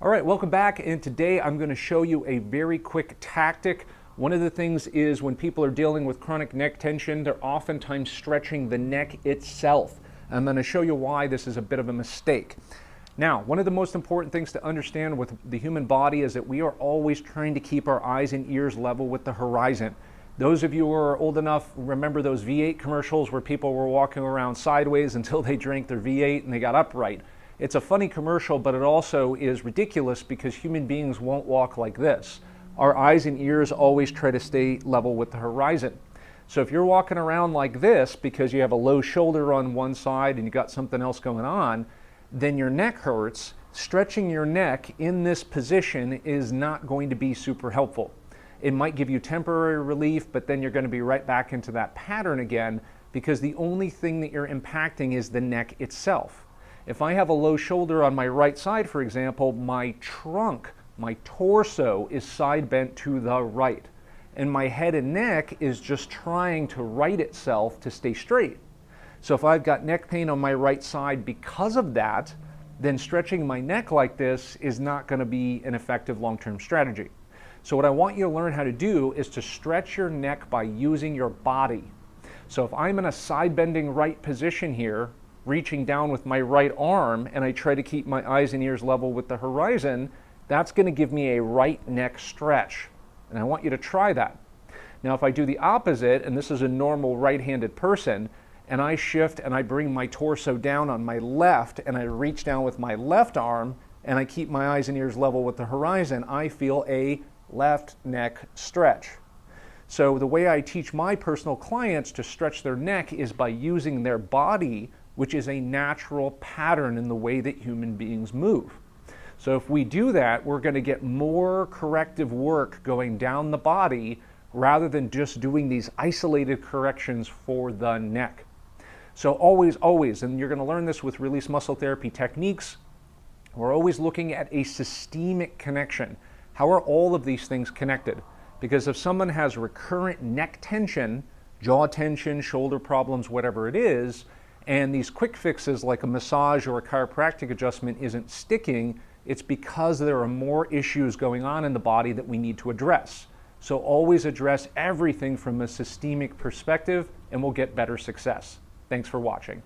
All right, welcome back. And today I'm going to show you a very quick tactic. One of the things is when people are dealing with chronic neck tension, they're oftentimes stretching the neck itself. I'm going to show you why this is a bit of a mistake. Now, one of the most important things to understand with the human body is that we are always trying to keep our eyes and ears level with the horizon. Those of you who are old enough remember those V8 commercials where people were walking around sideways until they drank their V8 and they got upright. It's a funny commercial, but it also is ridiculous because human beings won't walk like this. Our eyes and ears always try to stay level with the horizon. So if you're walking around like this because you have a low shoulder on one side and you got something else going on, then your neck hurts. Stretching your neck in this position is not going to be super helpful. It might give you temporary relief, but then you're going to be right back into that pattern again because the only thing that you're impacting is the neck itself. If I have a low shoulder on my right side, for example, my trunk, my torso is side bent to the right, and my head and neck is just trying to right itself to stay straight. So if I've got neck pain on my right side because of that, then stretching my neck like this is not going to be an effective long-term strategy. So what I want you to learn how to do is to stretch your neck by using your body. So if I'm in a side bending right position here, reaching down with my right arm, and I try to keep my eyes and ears level with the horizon, that's going to give me a right neck stretch. And I want you to try that. Now, if I do the opposite, and this is a normal right-handed person, and I shift and I bring my torso down on my left, and I reach down with my left arm, and I keep my eyes and ears level with the horizon, I feel a left neck stretch. So the way I teach my personal clients to stretch their neck is by using their body, which is a natural pattern in the way that human beings move. So if we do that, we're going to get more corrective work going down the body rather than just doing these isolated corrections for the neck. So always, and you're going to learn this with release muscle therapy techniques, we're always looking at a systemic connection. How are all of these things connected? Because if someone has recurrent neck tension, jaw tension, shoulder problems, whatever it is, and these quick fixes like a massage or a chiropractic adjustment isn't sticking, it's because there are more issues going on in the body that we need to address. So always address everything from a systemic perspective and we'll get better success. Thanks for watching.